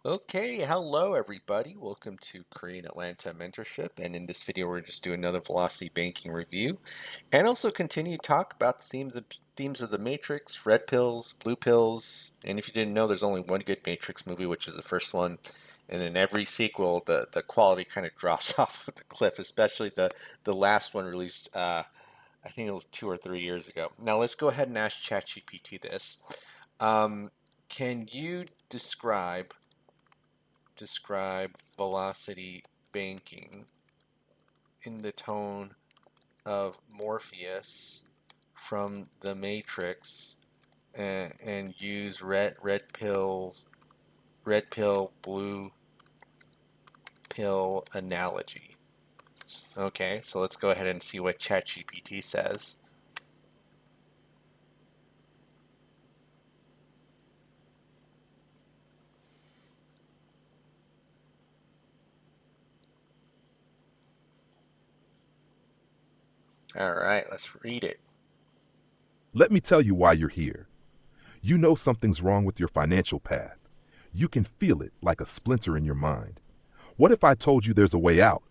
Okay, hello everybody. Welcome to Korean Atlanta Mentorship. And in this video, we're just doing another velocity banking review and also continue to talk about the themes of the Matrix, red pills, blue pills. And if you didn't know, there's only one good Matrix movie, which is the first one. And in every sequel, the quality kind of drops off of the cliff, especially the last one released I think it was 2 or 3 years ago. Now let's go ahead and ask ChatGPT this. Um, can you describe velocity banking in the tone of Morpheus from the Matrix and use red pill blue pill analogy. Okay, so let's go ahead and see what ChatGPT says. All right, let's read it. Let me tell you why you're here. You know something's wrong with your financial path. You can feel it like a splinter in your mind. What if I told you there's a way out?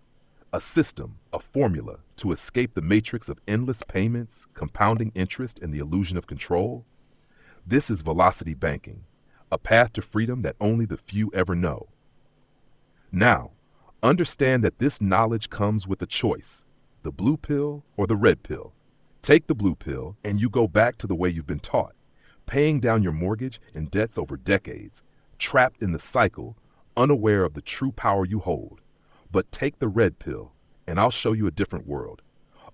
A system, a formula to escape the matrix of endless payments, compounding interest, and the illusion of control? This is velocity banking, a path to freedom that only the few ever know. Now, understand that this knowledge comes with a choice, the blue pill or the red pill. Take the blue pill and you go back to the way you've been taught, paying down your mortgage and debts over decades, trapped in the cycle, unaware of the true power you hold. But take the red pill and I'll show you a different world,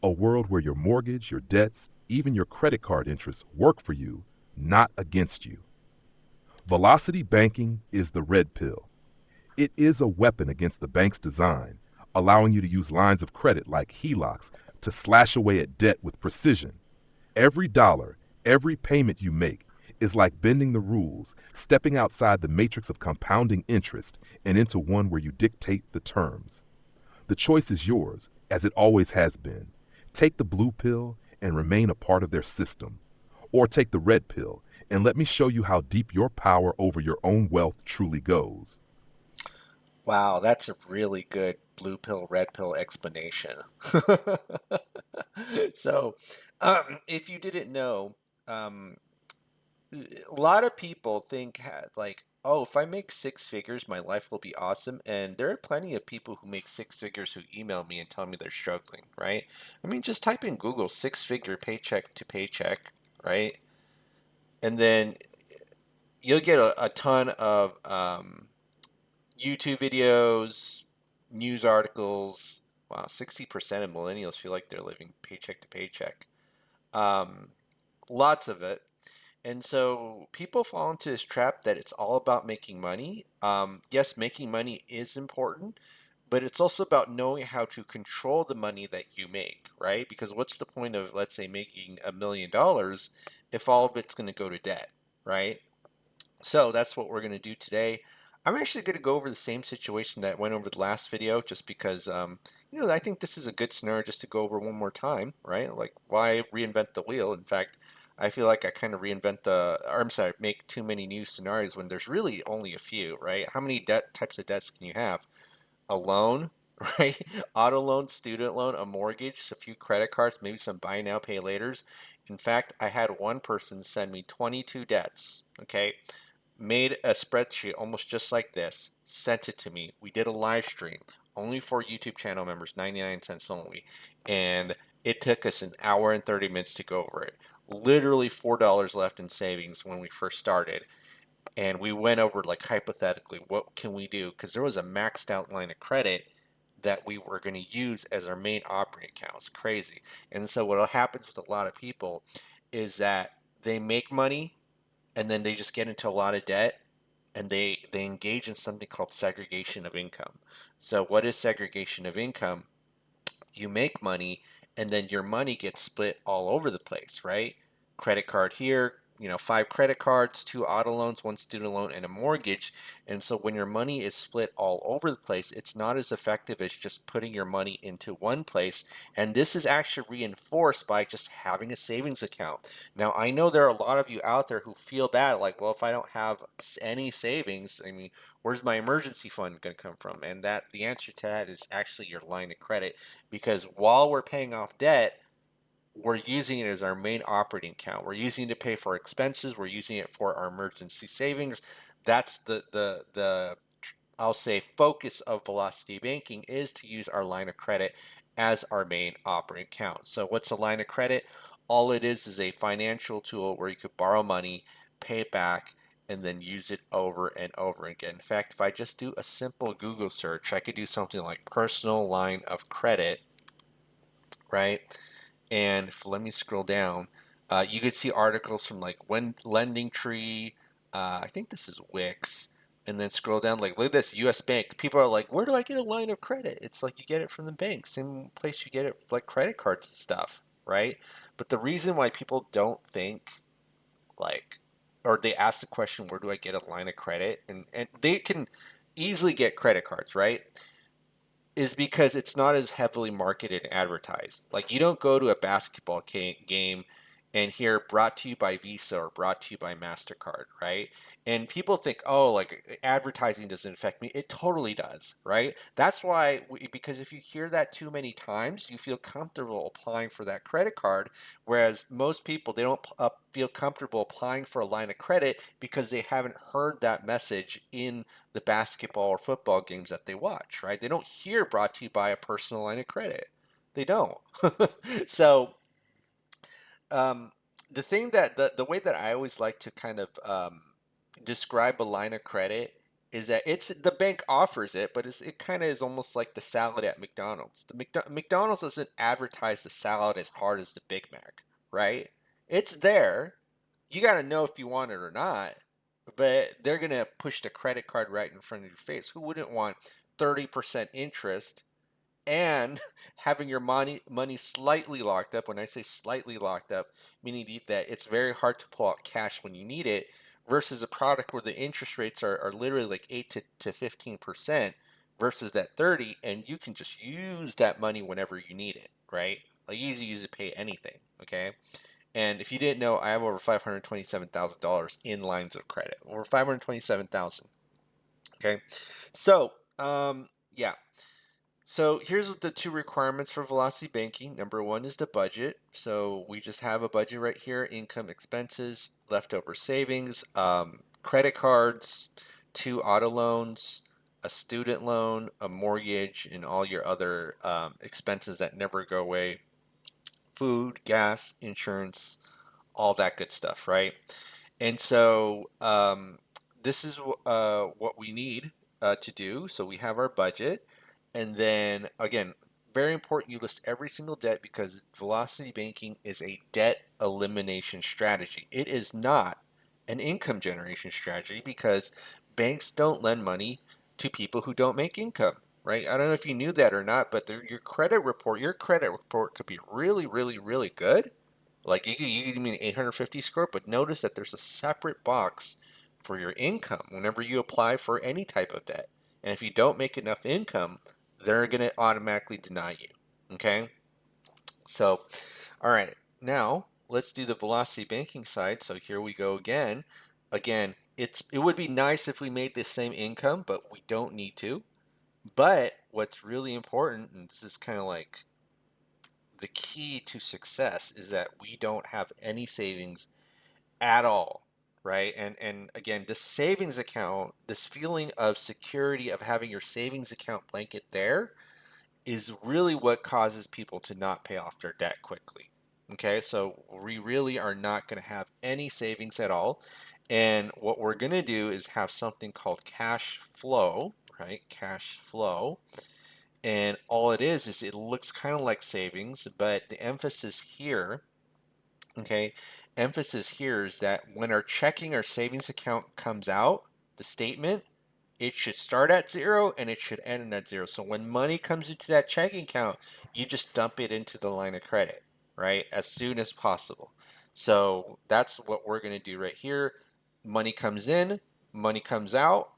a world where your mortgage, your debts, even your credit card interests work for you, not against you. Velocity banking is the red pill. It is a weapon against the bank's design, allowing you to use lines of credit like HELOCs to slash away at debt with precision. Every dollar, every payment you make is like bending the rules, stepping outside the matrix of compounding interest and into one where you dictate the terms. The choice is yours, as it always has been. Take the blue pill and remain a part of their system. Or take the red pill and let me show you how deep your power over your own wealth truly goes. Wow, that's a really good blue pill, red pill explanation. So, if you didn't know, um, a lot of people think like, oh, if I make six figures, my life will be awesome. And there are plenty of people who make six figures who email me and tell me they're struggling, right? I mean, just type in Google six-figure paycheck to paycheck, right? And then you'll get a ton of YouTube videos, news articles. Wow, 60% of millennials feel like they're living paycheck to paycheck. Um, Lots of it. And so people fall into this trap that it's all about making money. Yes, making money is important, but it's also about knowing how to control the money that you make, right? Because what's the point of, let's say, making $1 million if all of it's going to go to debt, right? So that's what we're going to do today. I'm actually going to go over the same situation that went over the last video just because, I think this is a good scenario just to go over one more time, right? Like, why reinvent the wheel? In fact, I feel like I kind of or I'm sorry, make too many new scenarios when there's really only a few, right? How many types of debts can you have? A loan, right? Auto loan, student loan, a mortgage, a few credit cards, maybe some buy now, pay laters. In fact, I had one person send me 22 debts, okay? Made a spreadsheet almost just like this, sent it to me. We did a live stream only for YouTube channel members, 99 cents only. And it took us an hour and 30 minutes to go over it. Literally $4 left in savings when we first started. And we went over, like, hypothetically, what can we do? Because there was a maxed out line of credit that we were going to use as our main operating account. It's crazy. And so what happens with a lot of people is that they make money and then they just get into a lot of debt and they engage in something called segregation of income. So what is segregation of income? You make money and then your money gets split all over the place, right? Credit card here, 5 credit cards, 2 auto loans, 1 student loan, and a mortgage. And so when your money is split all over the place, it's not as effective as just putting your money into one place. And this is actually reinforced by just having a savings account. Now, I know there are a lot of you out there who feel bad, like, well, if I don't have any savings, I mean, where's my emergency fund going to come from? And that the answer to that is actually your line of credit, because while we're paying off debt, we're using it as our main operating account. We're using it to pay for expenses. We're using it for our emergency savings. That's the I'll say focus of velocity banking, is to use our line of credit as our main operating account. So what's a line of credit? All it is a financial tool where you could borrow money, pay it back, and then use it over and over again. In fact, if I just do a simple Google search, I could do something like personal line of credit, right? And let me scroll down, you could see articles from like when Lending Tree, I think this is Wix, and then scroll down, like look at this, U.S. Bank. People are like, where do I get a line of credit? It's like you get it from the bank, same place you get it like credit cards and stuff, right? But the reason why people don't think like, or they ask the question, where do I get a line of credit? And they can easily get credit cards, right? Is because it's not as heavily marketed and advertised. Like you don't go to a basketball game and hear brought to you by Visa or brought to you by MasterCard, right? And people think, oh, like advertising doesn't affect me. It totally does, right? That's why, because if you hear that too many times, you feel comfortable applying for that credit card. Whereas most people, they don't feel comfortable applying for a line of credit because they haven't heard that message in the basketball or football games that they watch, right? They don't hear brought to you by a personal line of credit. They don't. So um, the thing that the way that I always like to kind of describe a line of credit is that it's the bank offers it, but it kind of is almost like the salad at McDonald's. McDonald's doesn't advertise the salad as hard as the Big Mac, right? It's there. You got to know if you want it or not, but they're gonna push the credit card right in front of your face. Who wouldn't want 30% interest and having your money slightly locked up? When I say slightly locked up, meaning that it's very hard to pull out cash when you need it, versus a product where the interest rates are literally like 8 to 15% versus that 30, and you can just use that money whenever you need it, right? Like you can use it to pay anything, okay? And if you didn't know, I have over $527,000 in lines of credit. Over 527,000. Okay. So, yeah. So here's what the two requirements for velocity banking. Number one is the budget. So we just have a budget right here: income, expenses, leftover savings, credit cards, 2 auto loans, a student loan, a mortgage, and all your other expenses that never go away: food, gas, insurance, all that good stuff, right? And so this is what we need to do. So we have our budget, and then again, very important, you list every single debt, because velocity banking is a debt elimination strategy. It is not an income generation strategy, because banks don't lend money to people who don't make income. Right? I don't know if you knew that or not, but your credit report could be really, really, really good. Like you could give me an 850 score, but notice that there's a separate box for your income whenever you apply for any type of debt. And if you don't make enough income, they're going to automatically deny you. Okay? So, all right. Now, let's do the velocity banking side. So here we go again. Again, it would be nice if we made the same income, but we don't need to. But what's really important, and this is kind of like the key to success, is that we don't have any savings at all, right? And again, this savings account, this feeling of security of having your savings account blanket there, is really what causes people to not pay off their debt quickly. Okay, so we really are not going to have any savings at all. And what we're going to do is have something called cash flow, right? Cash flow. And all it is it looks kind of like savings, but the emphasis here, okay, emphasis here is that when our checking or savings account comes out, the statement, it should start at zero and it should end at zero. So when money comes into that checking account, you just dump it into the line of credit, right? As soon as possible. So that's what we're going to do right here. Money comes in, money comes out,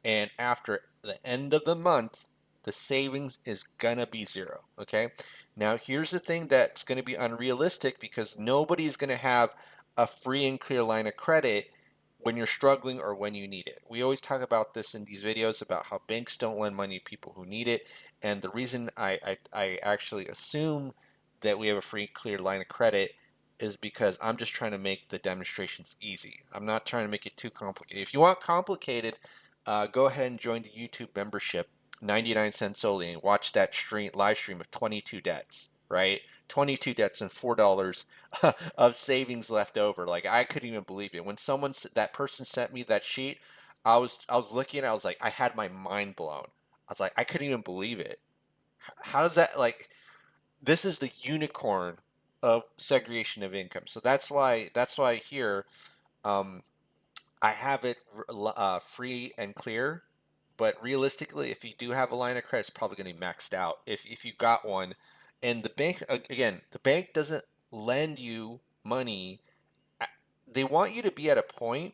and after the end of the month, the savings is gonna be zero. Okay. Now, here's the thing that's gonna be unrealistic because nobody's gonna have a free and clear line of credit when you're struggling or when you need it. We always talk about this in these videos about how banks don't lend money to people who need it. And the reason I actually assume that we have a free, clear line of credit is because I'm just trying to make the demonstrations easy. I'm not trying to make it too complicated. If you want complicated, go ahead and join the YouTube membership, 99 cents only, and watch that live stream of 22 debts, right? 22 debts and $4 of savings left over. Like, I couldn't even believe it. When that person sent me that sheet, I was looking, I was like, I had my mind blown. I was like, I couldn't even believe it. How does that, like, this is the unicorn of segregation of income. So that's why here, um I have it free and clear, but realistically, if you do have a line of credit, it's probably going to be maxed out. If you got one, and the bank, again, the bank doesn't lend you money. They want you to be at a point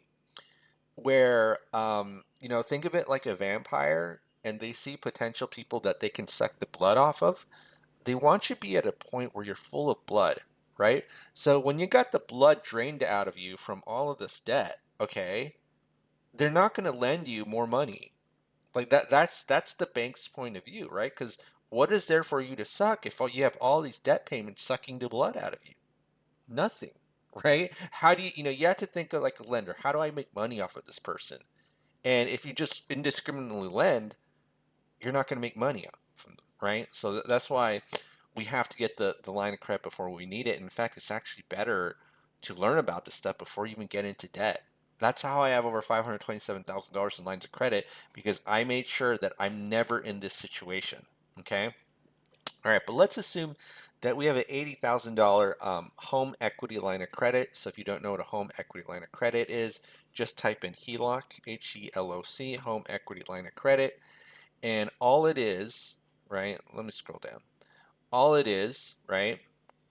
where, think of it like a vampire, and they see potential people that they can suck the blood off of. They want you to be at a point where you're full of blood, right? So when you got the blood drained out of you from all of this debt, okay, they're not going to lend you more money. Like that's the bank's point of view, right? Because what is there for you to suck if you have all these debt payments sucking the blood out of you? Nothing, right? How do you have to think of like a lender. How do I make money off of this person? And if you just indiscriminately lend, you're not going to make money from them, right? So that's why we have to get the line of credit before we need it. In fact, it's actually better to learn about this stuff before you even get into debt. That's how I have over $527,000 in lines of credit because I made sure that I'm never in this situation. Okay. All right. But let's assume that we have an $80,000 home equity line of credit. So if you don't know what a home equity line of credit is, just type in HELOC, HELOC, home equity line of credit. And all it is, right? Let me scroll down. All it is, right,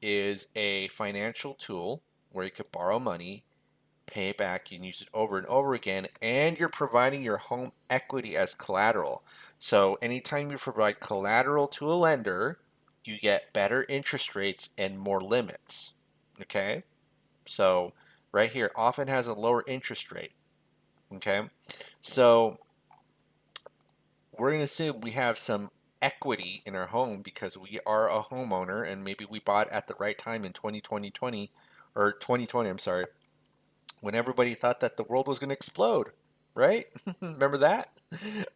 is a financial tool where you could borrow money, pay it back, you can use it over and over again, and you're providing your home equity as collateral. So anytime you provide collateral to a lender, you get better interest rates and more limits. Okay? So right here often has a lower interest rate. Okay? So we're going to assume we have some equity in our home because we are a homeowner and maybe we bought at the right time in 2020 or 2020, I'm sorry, when everybody thought that the world was going to explode, right? Remember that?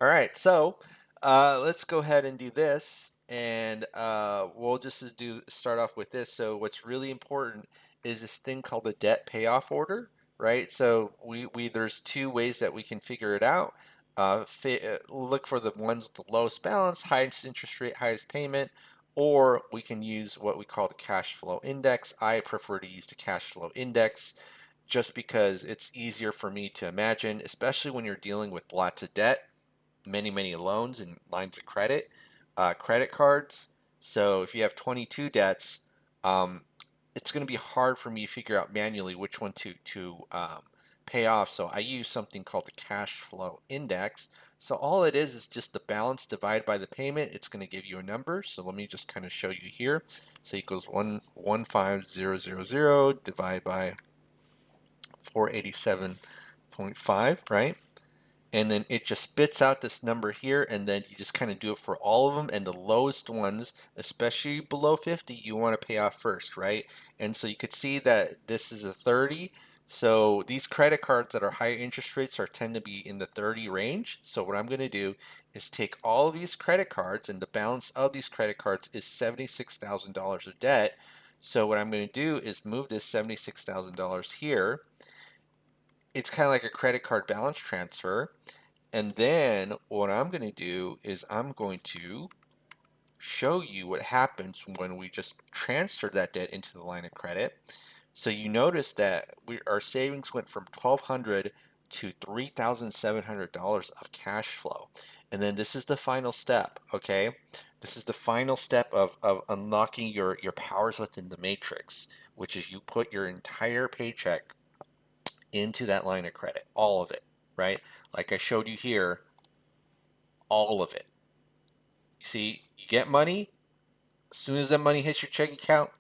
All right, so let's go ahead and do this, and we'll just start off with this. So what's really important is this thing called the debt payoff order, right? So we there's two ways that we can figure it out. Look for the ones with the lowest balance, highest interest rate, highest payment, or we can use what we call the cash flow index. I prefer to use the cash flow index just because it's easier for me to imagine, especially when you're dealing with lots of debt, many loans and lines of credit, credit cards. So if you have 22 debts, um, it's going to be hard for me to figure out manually which one to pay off. So I use something called the cash flow index. So all it is just the balance divided by the payment. It's going to give you a number. So let me just kind of show you here. So equals 15000 divided by 487.5, right? And then it just spits out this number here, and then you just kind of do it for all of them, and the lowest ones, especially below 50, you want to pay off first, right? And so you could see that this is a 30. So these credit cards that are higher interest rates are tend to be in the 30 range. So what I'm going to do is take all of these credit cards, and the balance of these credit cards is $76,000 of debt. So what I'm going to do is move this $76,000 here. It's kind of like a credit card balance transfer. And then what I'm going to do is I'm going to show you what happens when we just transfer that debt into the line of credit. So you notice that our savings went from $1,200 to $3,700 of cash flow. And then this is the final step, okay? This is the final step of unlocking your powers within the matrix. which is you put your entire paycheck into that line of credit, all of it, right? Like I showed you here, all of it. You see, you get money, as soon as that money hits your checking account,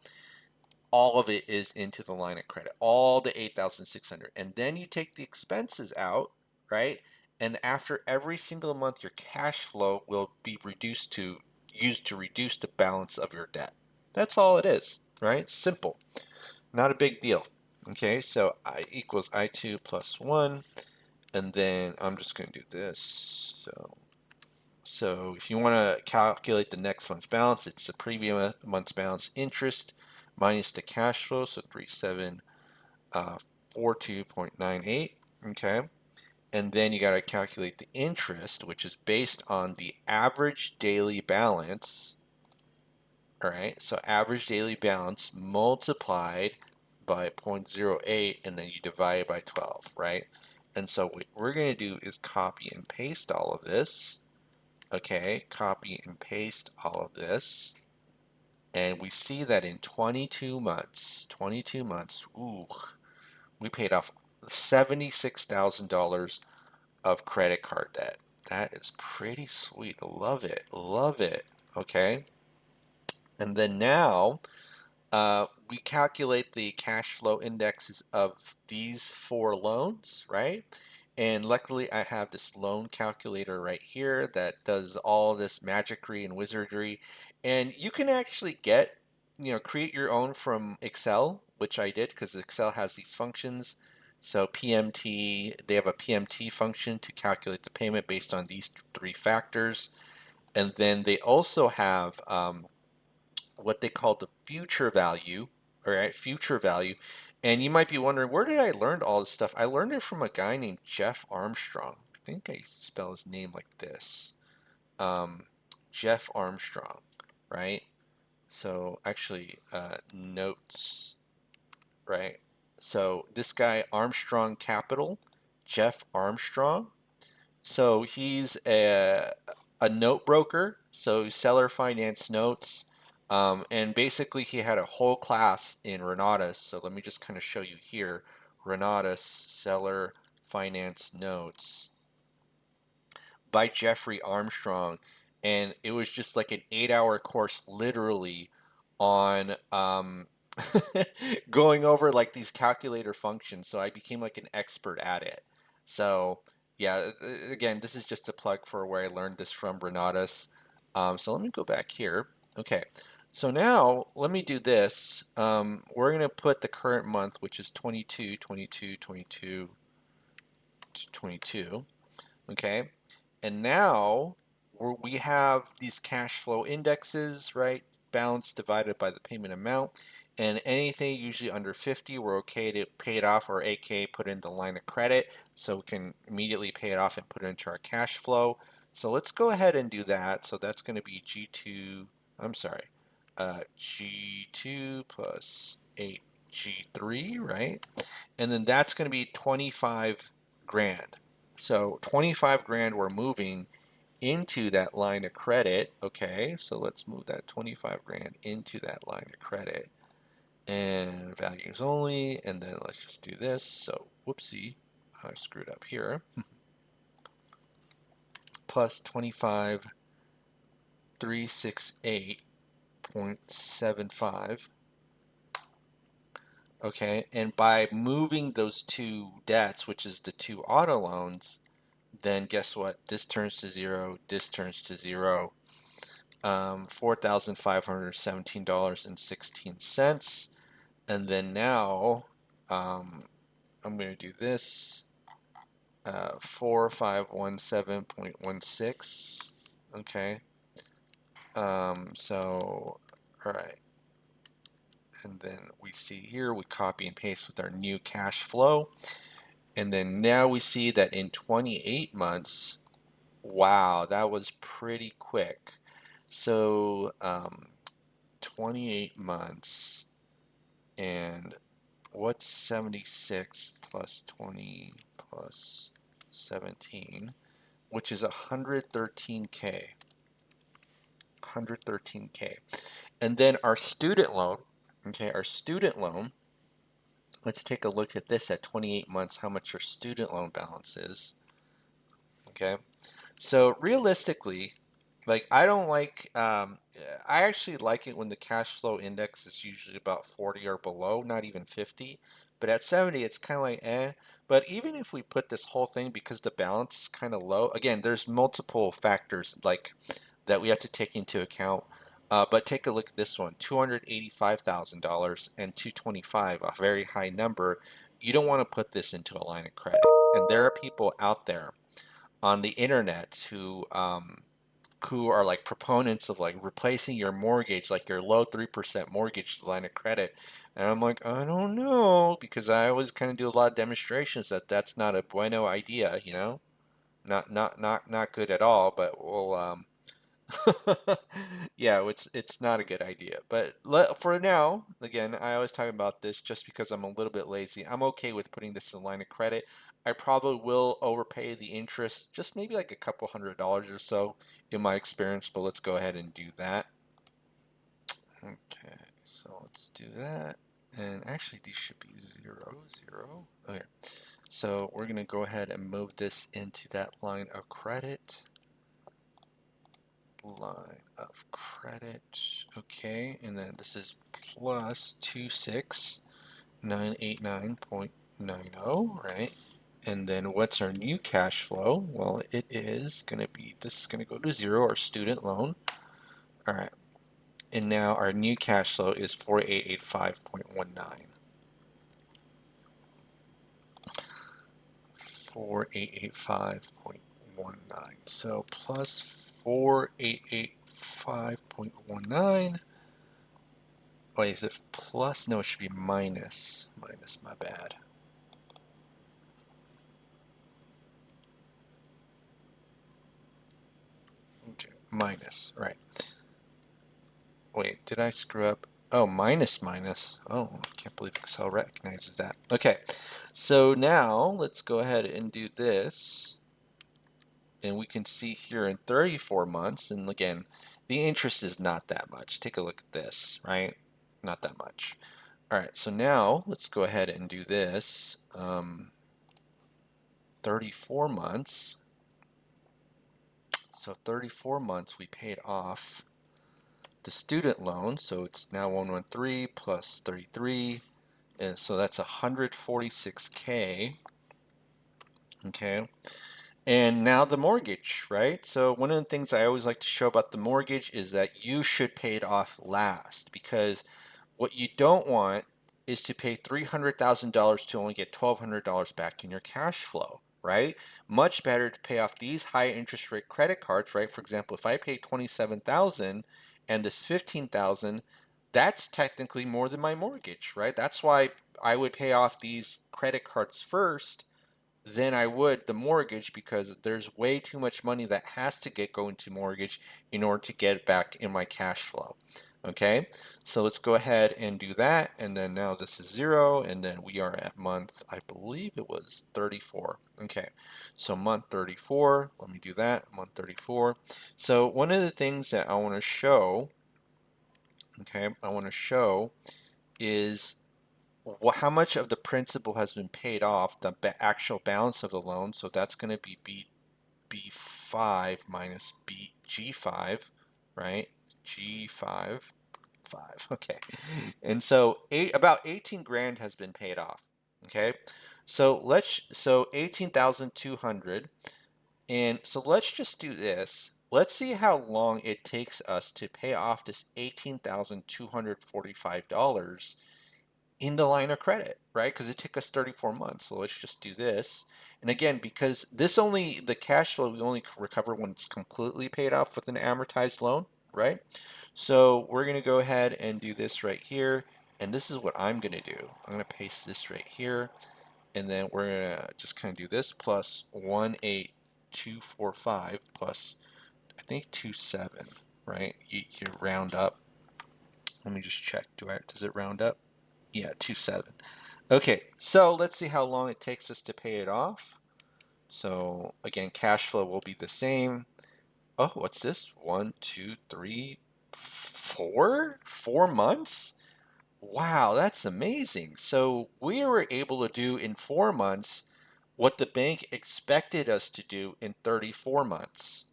all of it is into the line of credit, all the 8,600. And then you take the expenses out, right? And after every single month, your cash flow will be reduced to used to reduce the balance of your debt. That's all it is, right? Simple, not a big deal. Okay, so I equals I2 plus 1, and then I'm just going to do this. So if you want to calculate the next month's balance, it's the previous month's balance interest minus the cash flow, so 3742.98. Okay. And then you got to calculate the interest, which is based on the average daily balance. All right. So average daily balance multiplied by 0.08, and then you divide it by 12, right? And so what we're going to do is copy and paste all of this. Okay, copy and paste all of this. And we see that in 22 months, ooh, we paid off $76,000 of credit card debt. That is pretty sweet. Love it. Love it. Okay. And then now we calculate the cash flow indexes of these four loans, right? And luckily, I have this loan calculator right here that does all this magicry and wizardry. And you can actually create your own from Excel, which I did because Excel has these functions. So PMT, they have a PMT function to calculate the payment based on these three factors. And then they also have what they call the future value, all right, future value. And you might be wondering, where did I learn all this stuff? I learned it from a guy named Jeff Armstrong. I think I spell his name like this. Um, Jeff Armstrong, right? So actually, notes, right? So this guy, Armstrong Capital, Jeff Armstrong, so he's a note broker, so seller finance notes. And basically, he had a whole class in Renatus. So let me just kind of show you here Renatus seller finance notes by Jeffrey Armstrong. And it was just like an 8 hour course, literally, on going over like these calculator functions. So I became like an expert at it. So yeah, again, this is just a plug for where I learned this from, Renatus. So let me go back here. Okay, so now let me do this. We're going to put the current month, which is 22, 22, 22, 22. Okay, and now we have these cash flow indexes, right? Balance divided by the payment amount. And anything usually under 50, we're okay to pay it off, or AK put in the line of credit so we can immediately pay it off and put it into our cash flow. So let's go ahead and do that. So that's going to be G2, I'm sorry, G2 plus 8G3, right? And then that's going to be 25 grand. So 25 grand we're moving into that line of credit. Okay, so let's move that 25 grand into that line of credit. And values only, and then let's just do this. So whoopsie, I screwed up here. Plus 25, 368.75. Okay, and by moving those two debts, which is the two auto loans, then guess what? This turns to zero, this turns to zero. $4,517.16. And then now I'm going to do this 4517.16. Okay. So, all right. And then we see here we copy and paste with our new cash flow. And then now we see that in 28 months, wow, that was pretty quick. So 28 months, and what's 76 plus 20 plus 17, which is 113K. 113K. And then our student loan, Okay, our student loan, let's take a look at this at 28 months, how much your student loan balance is. Okay, so realistically, like I don't like, I actually like it when the cash flow index is usually about 40 or below, not even 50. But at 70, it's kind of like eh. But even if we put this whole thing, because the balance is kind of low, again, there's multiple factors like that we have to take into account. But take a look at this one, $285,000 and 225, a very high number. You don't want to put this into a line of credit. And there are people out there on the internet who are like proponents of like replacing your mortgage, like your low 3% mortgage line of credit. And I'm like, I don't know, because I always kind of do a lot of demonstrations that that's not a bueno idea, you know? Not good at all, but we'll yeah, it's not a good idea. But for now, again, I always talk about this just because I'm a little bit lazy. I'm okay with putting this in line of credit. I probably will overpay the interest, just maybe like a couple $100 or so in my experience, but let's go ahead and do that. Okay, so let's do that. And actually, these should be 0, 0. Okay, so we're going to go ahead and move this into that line of credit. Line of credit. Okay, and then this is plus 26989.90, right? And then what's our new cash flow? Well, it is going to be, this is going to go to 0, our student loan. All right, and now our new cash flow is 4885.19. 4885.19. So plus 4885.19. Wait, is it plus? No, it should be minus. Minus, my bad. Okay, minus, right. Wait, did I screw up? Oh, minus, minus. Oh, I can't believe Excel recognizes that. Okay, so now let's go ahead and do this. And we can see here in 34 months, and again, the interest is not that much. Take a look at this, right? Not that much. All right, so now let's go ahead and do this. 34 months. So 34 months we paid off the student loan, so it's now 113 plus 33, and so that's 146K. Okay, and now the mortgage, right? So one of the things I always like to show about the mortgage is that you should pay it off last, because what you don't want is to pay $300,000 to only get $1,200 back in your cash flow, right? Much better to pay off these high interest rate credit cards, right? For example, if I pay 27,000 and this 15,000, that's technically more than my mortgage, right? That's why I would pay off these credit cards first than I would the mortgage, because there's way too much money that has to get going to mortgage in order to get it back in my cash flow. Okay, so let's go ahead and do that, and then now this is 0, and then we are at month, I believe it was 34. Okay, so month 34, let me do that, month 34. So one of the things that I want to show, okay, is how much of the principal has been paid off, the actual balance of the loan. So that's going to be B5 minus G5, right? G5, 5. Okay. And so about 18 grand has been paid off. Okay. So 18,200. And so let's just do this. Let's see how long it takes us to pay off this $18,245 in the line of credit, right? Because it took us 34 months. So let's just do this. And again, because the cash flow, we only recover when it's completely paid off with an amortized loan, right? So we're going to go ahead and do this right here. And this is what I'm going to do. I'm going to paste this right here. And then we're going to just kind of do this plus 18245 plus, I think, 27, right? You round up. Let me just check. Does it round up? Yeah, 27. Okay, so let's see how long it takes us to pay it off. So again, cash flow will be the same. Oh, what's this? 1, 2, 3, 4? 4 months? Wow, that's amazing. So we were able to do in 4 months what the bank expected us to do in 34 months.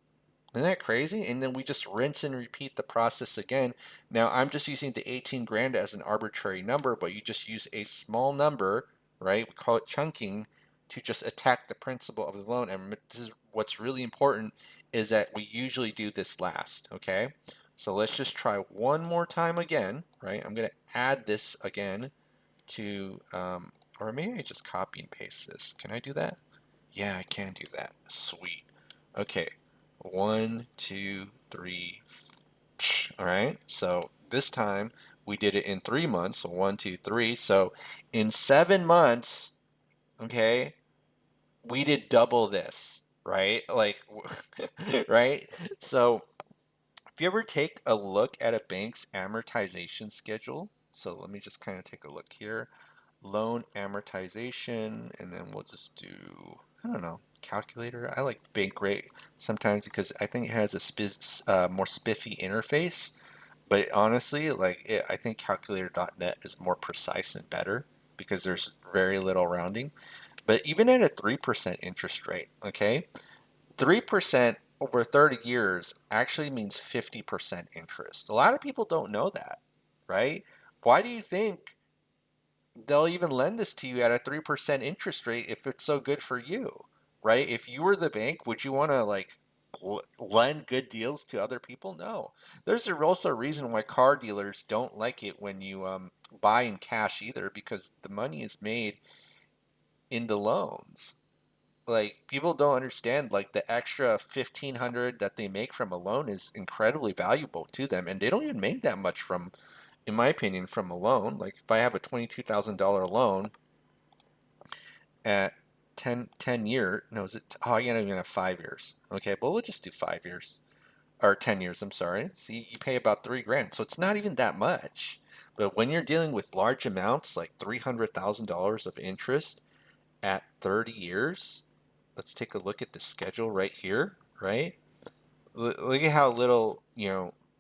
Isn't that crazy? And then we just rinse and repeat the process again. Now I'm just using the 18 grand as an arbitrary number, but you just use a small number, right? We call it chunking to just attack the principal of the loan. And this is what's really important is that we usually do this last, okay? So let's just try one more time again, right? I'm gonna add this again to, or maybe I just copy and paste this. Can I do that? Yeah, I can do that. Sweet. Okay. One, two, three. All right. So this time we did it in 3 months. So 1, 2, 3. So in 7 months, okay, we did double this, right? Like, right? So if you ever take a look at a bank's amortization schedule, so let me just kind of take a look here. Loan amortization, and then we'll just do, I don't know, calculator. I like bank rate sometimes because I think it has a more spiffy interface. But honestly, I think calculator.net is more precise and better because there's very little rounding. But even at a 3% interest rate, okay, 3% over 30 years actually means 50% interest. A lot of people don't know that, right? Why do you think they'll even lend this to you at a 3% interest rate if it's so good for you, right? If you were the bank, would you want to like lend good deals to other people? No. There's also a reason why car dealers don't like it when you buy in cash either, because the money is made in the loans. Like people don't understand like the extra 1,500 that they make from a loan is incredibly valuable to them, and they don't even make that much from, in my opinion, from a loan. Like if I have a $22,000 loan at 10 year, no, is it, oh, I can't even have 5 years. Okay, well, we'll just do 5 years or 10 years. I'm sorry. See, you pay about 3 grand. So it's not even that much. But when you're dealing with large amounts, like $300,000 of interest at 30 years, let's take a look at the schedule right here, right? Look at how little,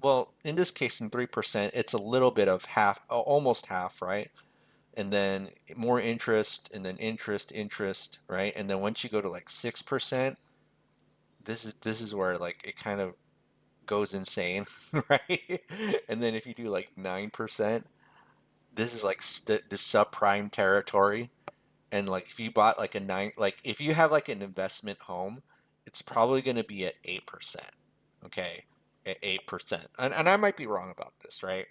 well, in this case, in 3%, it's a little bit of half, almost half, right? And then more interest, and then interest, right? And then once you go to like 6%, this is where like it kind of goes insane, right? And then if you do like 9%, this is like the subprime territory. And like if you bought like a nine, like if you have like an investment home, it's probably going to be at 8%. Okay, at 8%. And I might be wrong about this, right?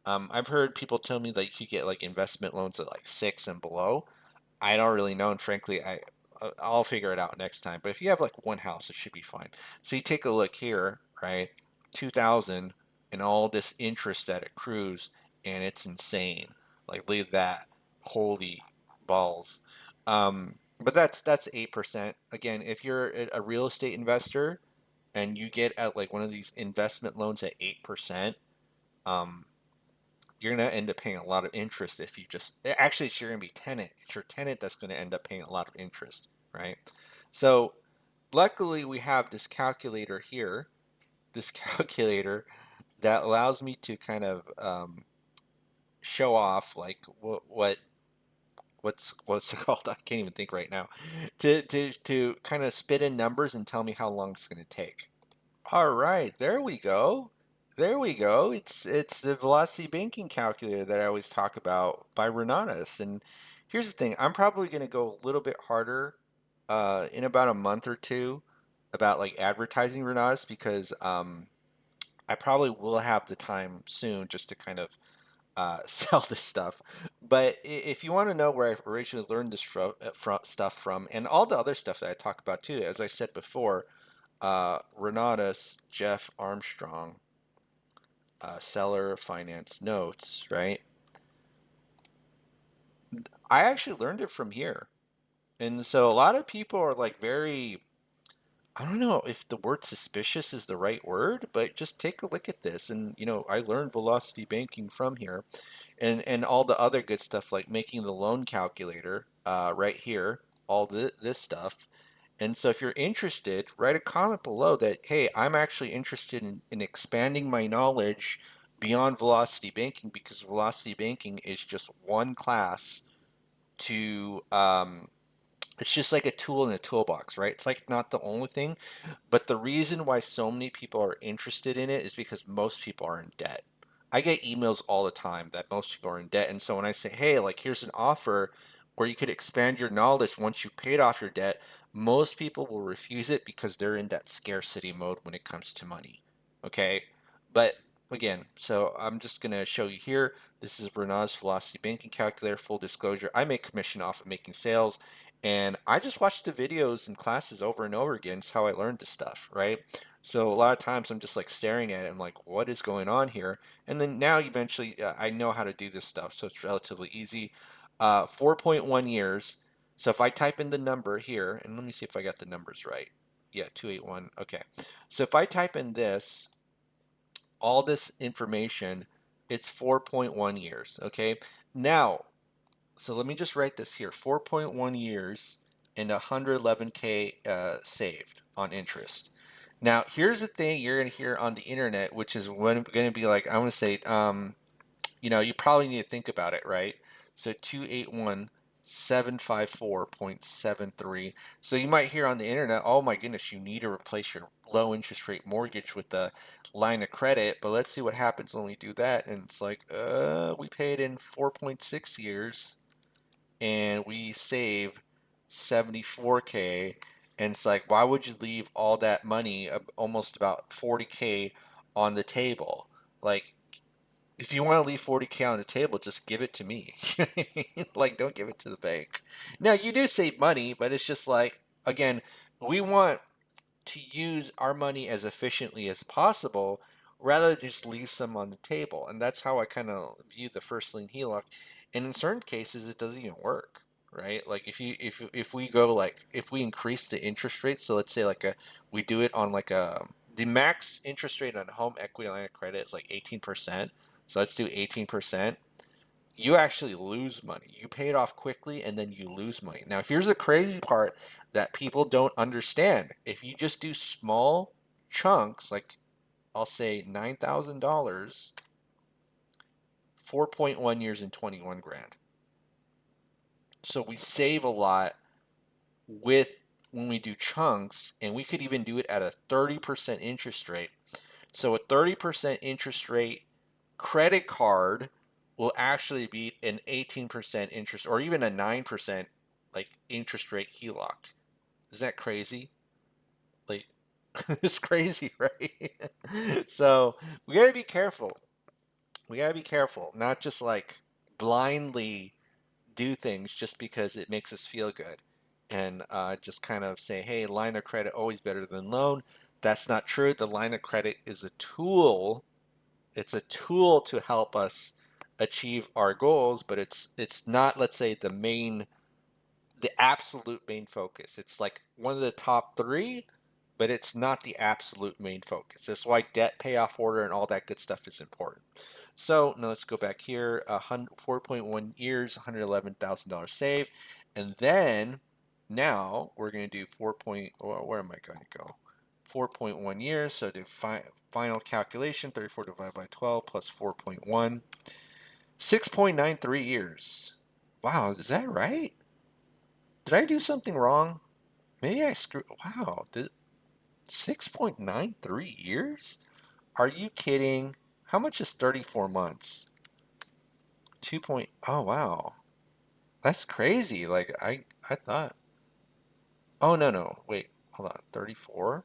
I've heard people tell me that you get like investment loans at like six and below. I don't really know, and frankly, I'll figure it out next time. But if you have like one house, it should be fine. So you take a look here, right? 2000 and all this interest that accrues, and it's insane. Like look at that, holy balls. But that's 8%. Again, if you're a real estate investor and you get at like one of these investment loans at 8%, um, you're going to end up paying a lot of interest if you just actually it's you're going to be tenant. It's your tenant that's going to end up paying a lot of interest, right? So luckily we have this calculator here, this calculator that allows me to kind of show off like what's it called? I can't even think right now. To kind of spit in numbers and tell me how long it's going to take. All right, there we go. There we go. It's the velocity banking calculator that I always talk about by Renatus. And here's the thing, I'm probably going to go a little bit harder in about a month or two about like advertising Renatus because I probably will have the time soon just to kind of sell this stuff. But if you want to know where I originally learned this stuff from, and all the other stuff that I talk about too, as I said before, Renatus, Jeff Armstrong, Seller Finance Notes, right? I actually learned it from here. And so a lot of people are like very, I don't know if the word suspicious is the right word, but just take a look at this. And, I learned velocity banking from here and all the other good stuff like making the loan calculator right here, all this stuff. And so if you're interested, write a comment below that, hey, I'm actually interested in expanding my knowledge beyond velocity banking, because velocity banking is just one class to it's just like a tool in a toolbox, right? It's like not the only thing, but the reason why so many people are interested in it is because most people are in debt. I get emails all the time that most people are in debt. And so when I say, hey, like here's an offer where you could expand your knowledge once you paid off your debt, most people will refuse it because they're in that scarcity mode when it comes to money. Okay. But again, so I'm just going to show you here. This is Renat's Velocity Banking Calculator. Full disclosure, I make commission off of making sales. And I just watch the videos and classes over and over again. It's how I learned this stuff, right? So a lot of times I'm just like staring at it. I'm like, what is going on here? And then now eventually I know how to do this stuff. So it's relatively easy. 4.1 years. So if I type in the number here, and let me see if I got the numbers right. Yeah, 281. Okay. So if I type in this, all this information, it's 4.1 years. Okay. Now, so let me just write this here, 4.1 years and 111K saved on interest. Now, here's the thing you're going to hear on the internet, which is going to be like, I'm going to say, you probably need to think about it, right? So 281,754.73. So you might hear on the internet, oh my goodness, you need to replace your low interest rate mortgage with a line of credit. But let's see what happens when we do that. And it's like, we paid in 4.6 years and we save 74K. And it's like, why would you leave all that money, almost about 40K, on the table? Like, if you want to leave 40K on the table, just give it to me. Like, don't give it to the bank. Now, you do save money, but it's just like, again, we want to use our money as efficiently as possible rather than just leave some on the table. And that's how I kind of view the first lien HELOC. And in certain cases, it doesn't even work, right? Like if we go like if we increase the interest rate, so let's say like we do it on like a the max interest rate on a home equity line of credit is like 18%. So let's do 18%. You actually lose money. You pay it off quickly and then you lose money. Now, here's the crazy part that people don't understand. If you just do small chunks, like I'll say $9,000, 4.1 years and 21 grand. So we save a lot with when we do chunks, and we could even do it at a 30% interest rate. So a 30% interest rate credit card will actually beat an 18% interest or even a 9% like interest rate HELOC. Is that crazy? Like it's crazy, right? So we gotta be careful. We gotta be careful, not just like blindly do things just because it makes us feel good and just kind of say, hey, line of credit always better than loan. That's not true. The line of credit is a tool. It's a tool to help us achieve our goals, but it's not, let's say, the absolute main focus. It's like one of the top three, but it's not the absolute main focus. That's why debt payoff order and all that good stuff is important. So now let's go back here. 4.1 years, $111,000 saved, and then now we're going to do 4. Where am I going to go? 4.1 years. So do final calculation: 34 divided by 12 plus 4.1, 6.93 years. Wow, is that right? Did I do something wrong? Maybe I screwed. Wow, 6.93 years? Are you kidding? How much is 34 months? 2 point. Oh, wow. That's crazy. Like, I thought. Oh, no, no. Wait, hold on. 34?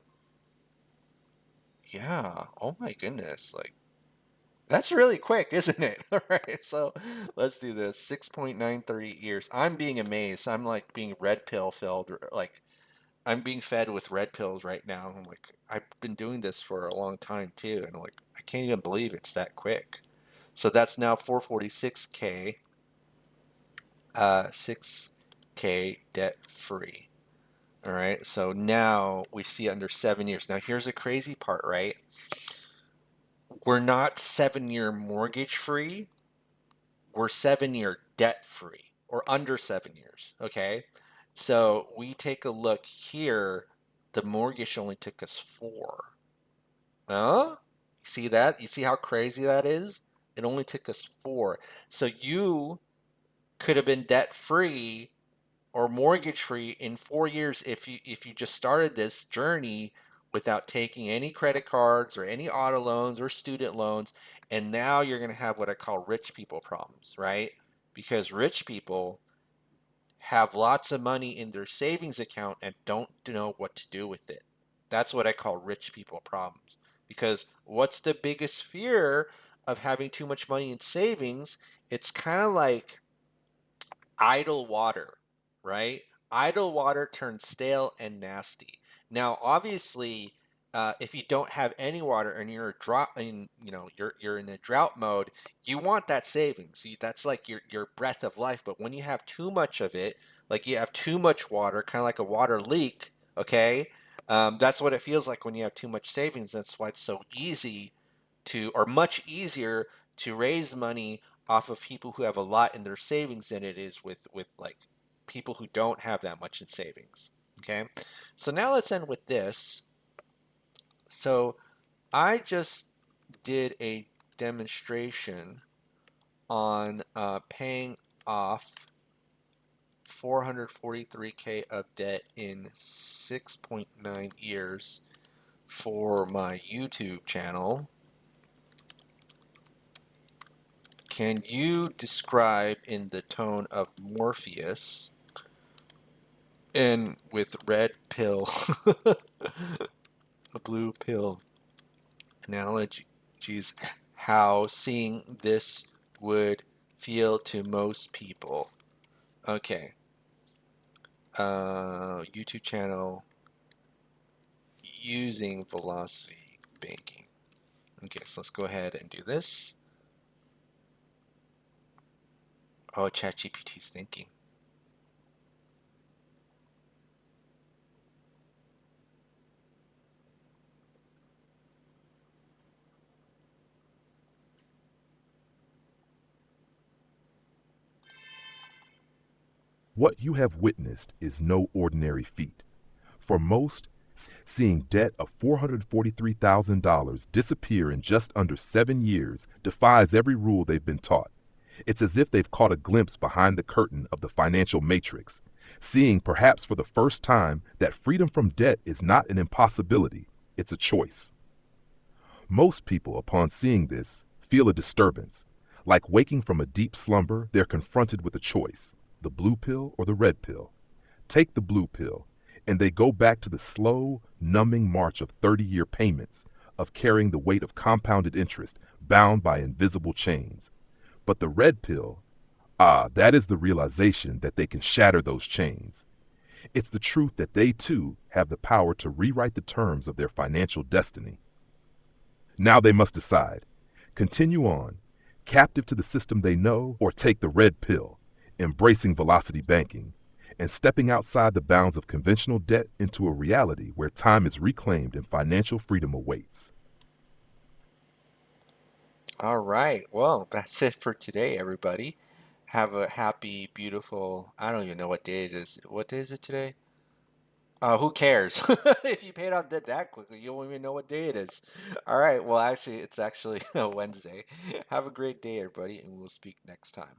Yeah. Oh, my goodness. Like, that's really quick, isn't it? All right, so let's do this. 6.93 years. I'm being amazed. I'm like being red pill filled. Like, I'm being fed with red pills right now. I'm like, I've been doing this for a long time too, and I'm like, I can't even believe it's that quick. So that's now 446K, 6K debt free. All right. So now we see under 7 years. Now here's the crazy part, right? We're not 7 year mortgage free. We're 7 year debt free or under 7 years. Okay. So we take a look here. The mortgage only took us 4. Huh? See that? You see how crazy that is? It only took us 4. So you could have been debt free or mortgage free in 4 years if you just started this journey without taking any credit cards or any auto loans or student loans. And now you're going to have what I call rich people problems, right? Because rich people have lots of money in their savings account and don't know what to do with it. That's what I call rich people problems. Because what's the biggest fear of having too much money in savings? It's kind of like idle water, right? Idle water turns stale and nasty. Now, obviously, if you don't have any water and you're a drought, and you're in a drought mode, you want that savings. That's like your breath of life. But when you have too much of it, like you have too much water, kind of like a water leak, okay? That's what it feels like when you have too much savings. That's why it's so easy or much easier to raise money off of people who have a lot in their savings than it is with like people who don't have that much in savings. Okay, so now let's end with this. So I just did a demonstration on paying off 443K of debt in 6.9 years for my YouTube channel. Can you describe in the tone of Morpheus and with red pill, a blue pill analogies, how seeing this would feel to most people? Okay. YouTube channel using velocity banking. Okay, so let's go ahead and do this. Oh, ChatGPT's thinking. What you have witnessed is no ordinary feat. For most, seeing debt of $443,000 disappear in just under 7 years defies every rule they've been taught. It's as if they've caught a glimpse behind the curtain of the financial matrix, seeing perhaps for the first time that freedom from debt is not an impossibility, it's a choice. Most people, upon seeing this, feel a disturbance. Like waking from a deep slumber, they're confronted with a choice, the blue pill or the red pill. Take the blue pill, and they go back to the slow, numbing march of 30-year payments, of carrying the weight of compounded interest bound by invisible chains. But the red pill, that is the realization that they can shatter those chains. It's the truth that they too have the power to rewrite the terms of their financial destiny. Now they must decide: continue on, captive to the system they know, or take the red pill, embracing velocity banking, and stepping outside the bounds of conventional debt into a reality where time is reclaimed and financial freedom awaits. All right. Well, that's it for today, everybody. Have a happy, beautiful, I don't even know what day it is. What day is it today? Who cares? If you paid off debt that quickly, you won't even know what day it is. All right. Well, actually, it's actually a Wednesday. Have a great day, everybody, and we'll speak next time.